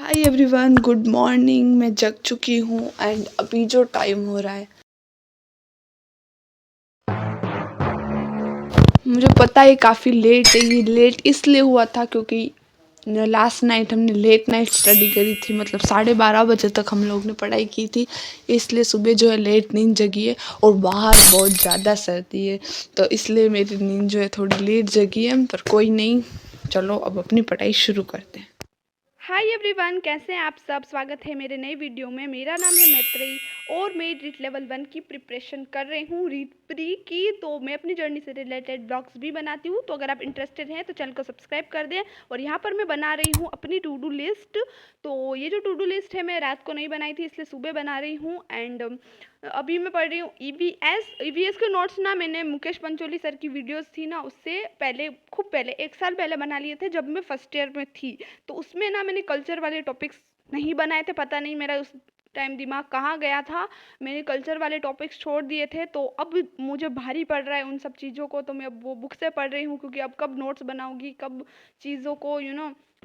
Hi everyone, good morning. मैं जग चुकी हूँ एंड अभी जो टाइम हो रहा है, मुझे पता है काफ़ी लेट है। ये लेट इसलिए हुआ था क्योंकि लास्ट नाइट हमने लेट नाइट स्टडी करी थी। मतलब 12:30 बजे तक हम लोग ने पढ़ाई की थी, इसलिए सुबह जो है लेट नींद जगी है। और बाहर बहुत ज़्यादा सर्दी है, तो इसलिए मेरी नींद जो है थोड़ी लेट जगी है। पर कोई नहीं, चलो अब अपनी पढ़ाई शुरू करते हैं। हाय एवरीवन, कैसे हैं आप सब। स्वागत है मेरे नए वीडियो में। मेरा नाम है मैत्रेयी और मैं रीट लेवल 1 की प्रिपरेशन कर रही हूँ, रीट प्री की। तो मैं अपनी जर्नी से रिलेटेड ब्लॉग्स भी बनाती हूँ, तो अगर आप इंटरेस्टेड हैं तो चैनल को सब्सक्राइब कर दें। और यहाँ पर मैं बना रही हूँ अपनी टू डू लिस्ट। तो ये जो टू डू लिस्ट है मैं रात को नहीं बनाई थी, इसलिए सुबह बना रही हूँ। एंड अभी मैं पढ़ रही हूँ ईवीएस के नोट्स ना मैंने मुकेश पंचोली सर की वीडियोस थी ना, उससे पहले खूब पहले 1 साल पहले बना लिए थे जब मैं फर्स्ट ईयर में थी। तो उसमें ना मैंने कल्चर वाले टॉपिक्स नहीं बनाए थे, पता नहीं मेरा उस टाइम दिमाग कहाँ गया था, मैंने कल्चर वाले टॉपिक्स छोड़ दिए थे। तो अब मुझे भारी पड़ रहा है उन सब चीज़ों को, तो मैं अब वो बुक से पढ़ रही हूँ, क्योंकि अब कब नोट्स बनाऊंगी, कब चीज़ों को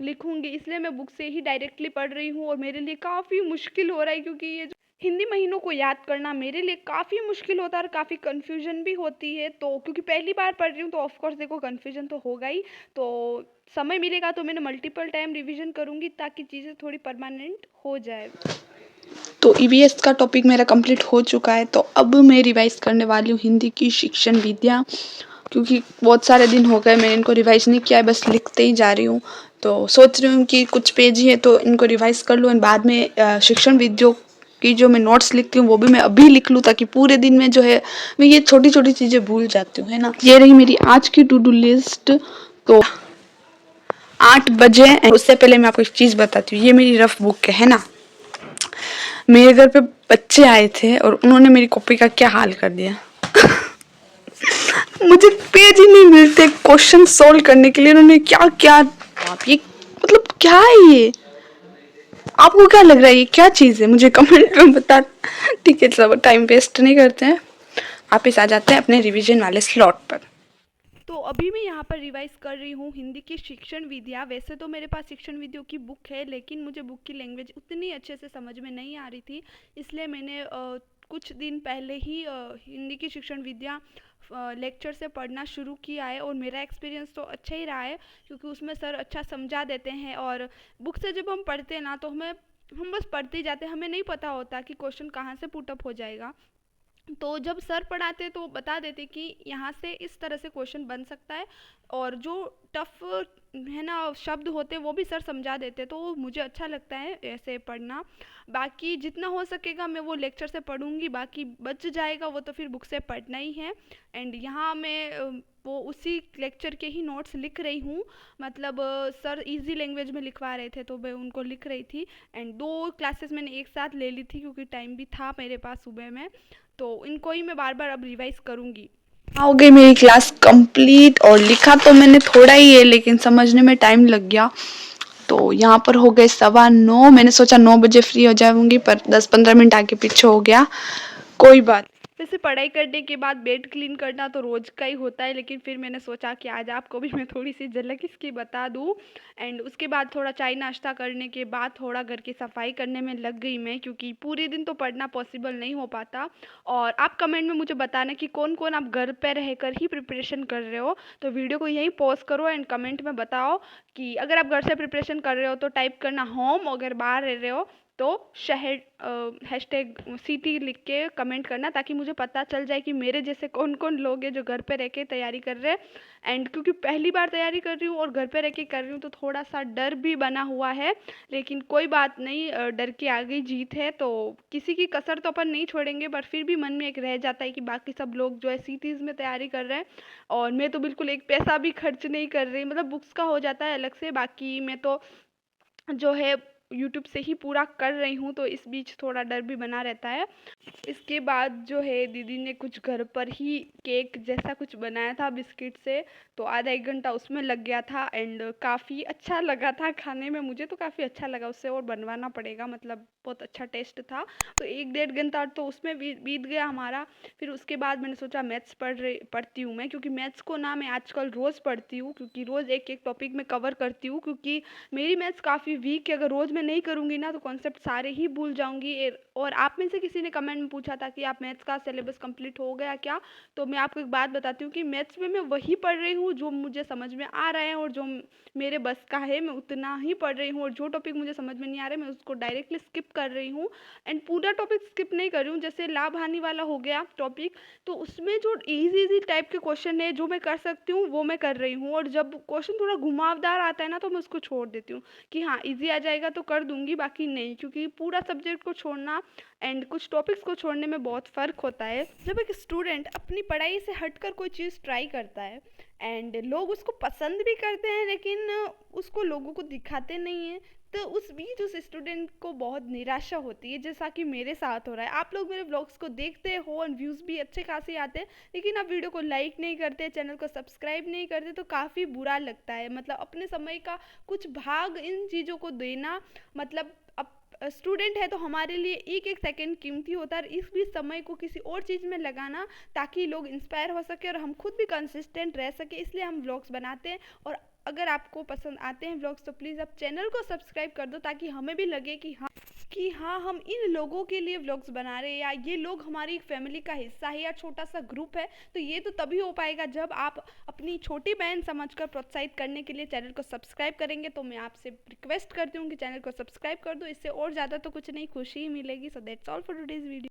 लिखूंगी, इसलिए मैं बुक से ही डायरेक्टली पढ़ रही हूँ। और मेरे लिए काफ़ी मुश्किल हो रहा है, क्योंकि ये हिंदी महीनों को याद करना मेरे लिए काफ़ी मुश्किल होता है और काफ़ी कन्फ्यूजन भी होती है। तो क्योंकि पहली बार पढ़ रही हूँ तो ऑफकोर्स देखो कन्फ्यूजन तो होगा ही। तो समय मिलेगा तो मैंने मल्टीपल टाइम रिवीजन करूँगी, ताकि चीज़ें थोड़ी परमानेंट हो जाए। तो ईवीएस का टॉपिक मेरा कंप्लीट हो चुका है, तो अब मैं रिवाइज करने वाली हूँ हिंदी की शिक्षण विद्या। क्योंकि बहुत सारे दिन हो गए मैंने इनको रिवाइज नहीं किया है, बस लिखते ही जा रही हूँ। तो सोच रही हूँ कि कुछ पेज ही है तो इनको रिवाइज कर लूँ, और बाद में शिक्षण विद्या की जो मैं नोट्स लिखती हूँ वो भी मैं अभी लिख लूँ, ताकि पूरे दिन में जो है मैं ये छोटी छोटी चीज़ें भूल जाती हूँ, है ना। ये रही मेरी आज की टू डू लिस्ट। तो 8 बजे, उससे पहले मैं आपको एक चीज़ बताती हूँ। ये मेरी रफ बुक है ना। मेरे घर पे बच्चे आए थे और उन्होंने मेरी कॉपी का क्या हाल कर दिया। मुझे पेज ही नहीं मिलते क्वेश्चन सोल्व करने के लिए। उन्होंने क्या क्या, आप ये मतलब क्या है ये, आपको क्या लग रहा है ये क्या चीज़ है, मुझे कमेंट में बता। ठीक है, सब टाइम वेस्ट नहीं करते हैं, वापिस आ जाते हैं अपने रिवीजन वाले स्लॉट पर। तो अभी मैं यहाँ पर रिवाइज कर रही हूँ हिंदी की शिक्षण विद्या। वैसे तो मेरे पास शिक्षण विद्या की बुक है, लेकिन मुझे बुक की लैंग्वेज उतनी अच्छे से समझ में नहीं आ रही थी, इसलिए मैंने कुछ दिन पहले ही हिंदी की शिक्षण विद्या लेक्चर से पढ़ना शुरू किया है। और मेरा एक्सपीरियंस तो अच्छा ही रहा है, क्योंकि उसमें सर अच्छा समझा देते हैं। और बुक से जब हम पढ़ते हैं ना, तो हम बस पढ़ते ही जाते हैं, हमें नहीं पता होता कि क्वेश्चन कहाँ से पुट अप हो जाएगा। तो जब सर पढ़ाते तो बता देते कि यहाँ से इस तरह से क्वेश्चन बन सकता है, और जो टफ है ना शब्द होते वो भी सर समझा देते, तो मुझे अच्छा लगता है ऐसे पढ़ना। बाकी जितना हो सकेगा मैं वो लेक्चर से पढ़ूंगी, बाकी बच जाएगा वो तो फिर बुक से पढ़ना ही है। एंड यहाँ मैं वो उसी लेक्चर के ही नोट्स लिख रही हूँ। मतलब सर इजी लैंग्वेज में लिखवा रहे थे तो मैं उनको लिख रही थी। एंड 2 क्लासेस मैंने एक साथ ले ली थी, क्योंकि टाइम भी था मेरे पास सुबह में, तो इनको ही मैं बार बार अब रिवाइज करूँगी। हो गई मेरी क्लास कंप्लीट, और लिखा तो मैंने थोड़ा ही है लेकिन समझने में टाइम लग गया। तो यहाँ पर हो गए 9:15। मैंने सोचा 9 बजे फ्री हो जाऊंगी, पर 10-15 मिनट आगे पीछे हो गया, कोई बात। वैसे पढ़ाई करने के बाद बेड क्लीन करना तो रोज़ का ही होता है, लेकिन फिर मैंने सोचा कि आज आपको भी मैं थोड़ी सी झलक इसकी बता दूँ। एंड उसके बाद थोड़ा चाय नाश्ता करने के बाद थोड़ा घर की सफाई करने में लग गई मैं, क्योंकि पूरे दिन तो पढ़ना पॉसिबल नहीं हो पाता। और आप कमेंट में मुझे बताना कि कौन कौन आप घर पर रहकर ही प्रिपरेशन कर रहे हो। तो वीडियो को यहीं पॉज करो एंड कमेंट में बताओ कि अगर आप घर से प्रिपरेशन कर रहे हो तो टाइप करना होम, अगर बाहर रह रहे हो तो शहर हैशटैग सिटी लिख के कमेंट करना, ताकि मुझे पता चल जाए कि मेरे जैसे कौन कौन लोग हैं जो घर पे रह के तैयारी कर रहे हैं। एंड क्योंकि पहली बार तैयारी कर रही हूँ और घर पे रह के कर रही हूँ, तो थोड़ा सा डर भी बना हुआ है, लेकिन कोई बात नहीं, डर के आगे जीत है। तो किसी की कसर तो अपन नहीं छोड़ेंगे, पर फिर भी मन में एक रह जाता है कि बाकी सब लोग जो है सिटीज़ में तैयारी कर रहे हैं और मैं तो बिल्कुल एक पैसा भी खर्च नहीं कर रही। मतलब बुक्स का हो जाता है अलग से, बाकी मैं तो जो है यूट्यूब से ही पूरा कर रही हूँ, तो इस बीच थोड़ा डर भी बना रहता है। इसके बाद जो है दीदी ने कुछ घर पर ही केक जैसा कुछ बनाया था बिस्किट से, तो आधा 1 घंटा उसमें लग गया था। एंड काफ़ी अच्छा लगा था खाने में, मुझे तो काफ़ी अच्छा लगा, उससे और बनवाना पड़ेगा, मतलब बहुत अच्छा टेस्ट था। तो 1-1.5 घंटा तो उसमें बीत गया हमारा। फिर उसके बाद मैंने सोचा मैथ्स पढ़ती हूँ मैं, क्योंकि मैथ्स को ना मैं आजकल रोज़ पढ़ती हूँ, क्योंकि रोज़ एक एक टॉपिक में कवर करती हूँ, क्योंकि मेरी मैथ्स काफ़ी वीक है। अगर रोज़ मैं नहीं करूँगी ना तो कॉन्सेप्ट सारे ही भूल जाऊँगी। और आप में से किसी ने कमेंट में पूछा था कि आप मैथ्स का सिलेबस कंप्लीट हो गया क्या? तो मैं आपको एक बात बताती हूँ कि मैथ्स में मैं वही पढ़ रही हूँ जो मुझे समझ में आ रहा है, और जो मेरे बस का है मैं उतना ही पढ़ रही हूँ, और जो टॉपिक मुझे समझ में नहीं आ रहा है मैं उसको डायरेक्टली स्किप कर रही हूँ। एंड पूरा टॉपिक स्किप नहीं कर रही हूँ, जैसे लाभ हानि वाला हो गया टॉपिक, तो उसमें जो इजी टाइप के क्वेश्चन है जो मैं कर सकती हूँ वो मैं कर रही हूँ, और जब क्वेश्चन थोड़ा घुमावदार आता है ना तो मैं उसको छोड़ देती हूँ कि हाँ इजी आ जाएगा तो कर दूंगी, बाकी नहीं, क्योंकि पूरा सब्जेक्ट को छोड़ना एंड कुछ टॉपिक्स को छोड़ने में बहुत फ़र्क होता है। जब एक स्टूडेंट अपनी पढ़ाई से हटकर कोई चीज़ ट्राई करता है एंड लोग उसको पसंद भी करते हैं लेकिन उसको लोगों को दिखाते नहीं हैं, तो उस बीच उस स्टूडेंट को बहुत निराशा होती है, जैसा कि मेरे साथ हो रहा है। आप लोग मेरे व्लॉग्स को देखते हो और व्यूज़ भी अच्छे खासे आते हैं, लेकिन आप वीडियो को लाइक नहीं करते, चैनल को सब्सक्राइब नहीं करते, तो काफ़ी बुरा लगता है। मतलब अपने समय का कुछ भाग इन चीज़ों को देना, मतलब अब स्टूडेंट है तो हमारे लिए एक एक सेकंड कीमती होता है, और इस भी समय को किसी और चीज़ में लगाना ताकि लोग इंस्पायर हो सके और हम खुद भी कंसिस्टेंट रह सके, इसलिए हम व्लॉग्स बनाते हैं। और अगर आपको पसंद आते हैं व्लॉग्स तो प्लीज़ आप चैनल को सब्सक्राइब कर दो, ताकि हमें भी लगे कि हाँ हम इन लोगों के लिए व्लॉग्स बना रहे हैं, या ये लोग हमारी फैमिली का हिस्सा है या छोटा सा ग्रुप है। तो ये तो तभी हो पाएगा जब आप अपनी छोटी बहन समझकर प्रोत्साहित करने के लिए चैनल को सब्सक्राइब करेंगे। तो मैं आपसे रिक्वेस्ट करती हूँ कि चैनल को सब्सक्राइब कर दो, इससे और ज़्यादा तो कुछ नहीं, खुशी ही मिलेगी। So that's all for today's video.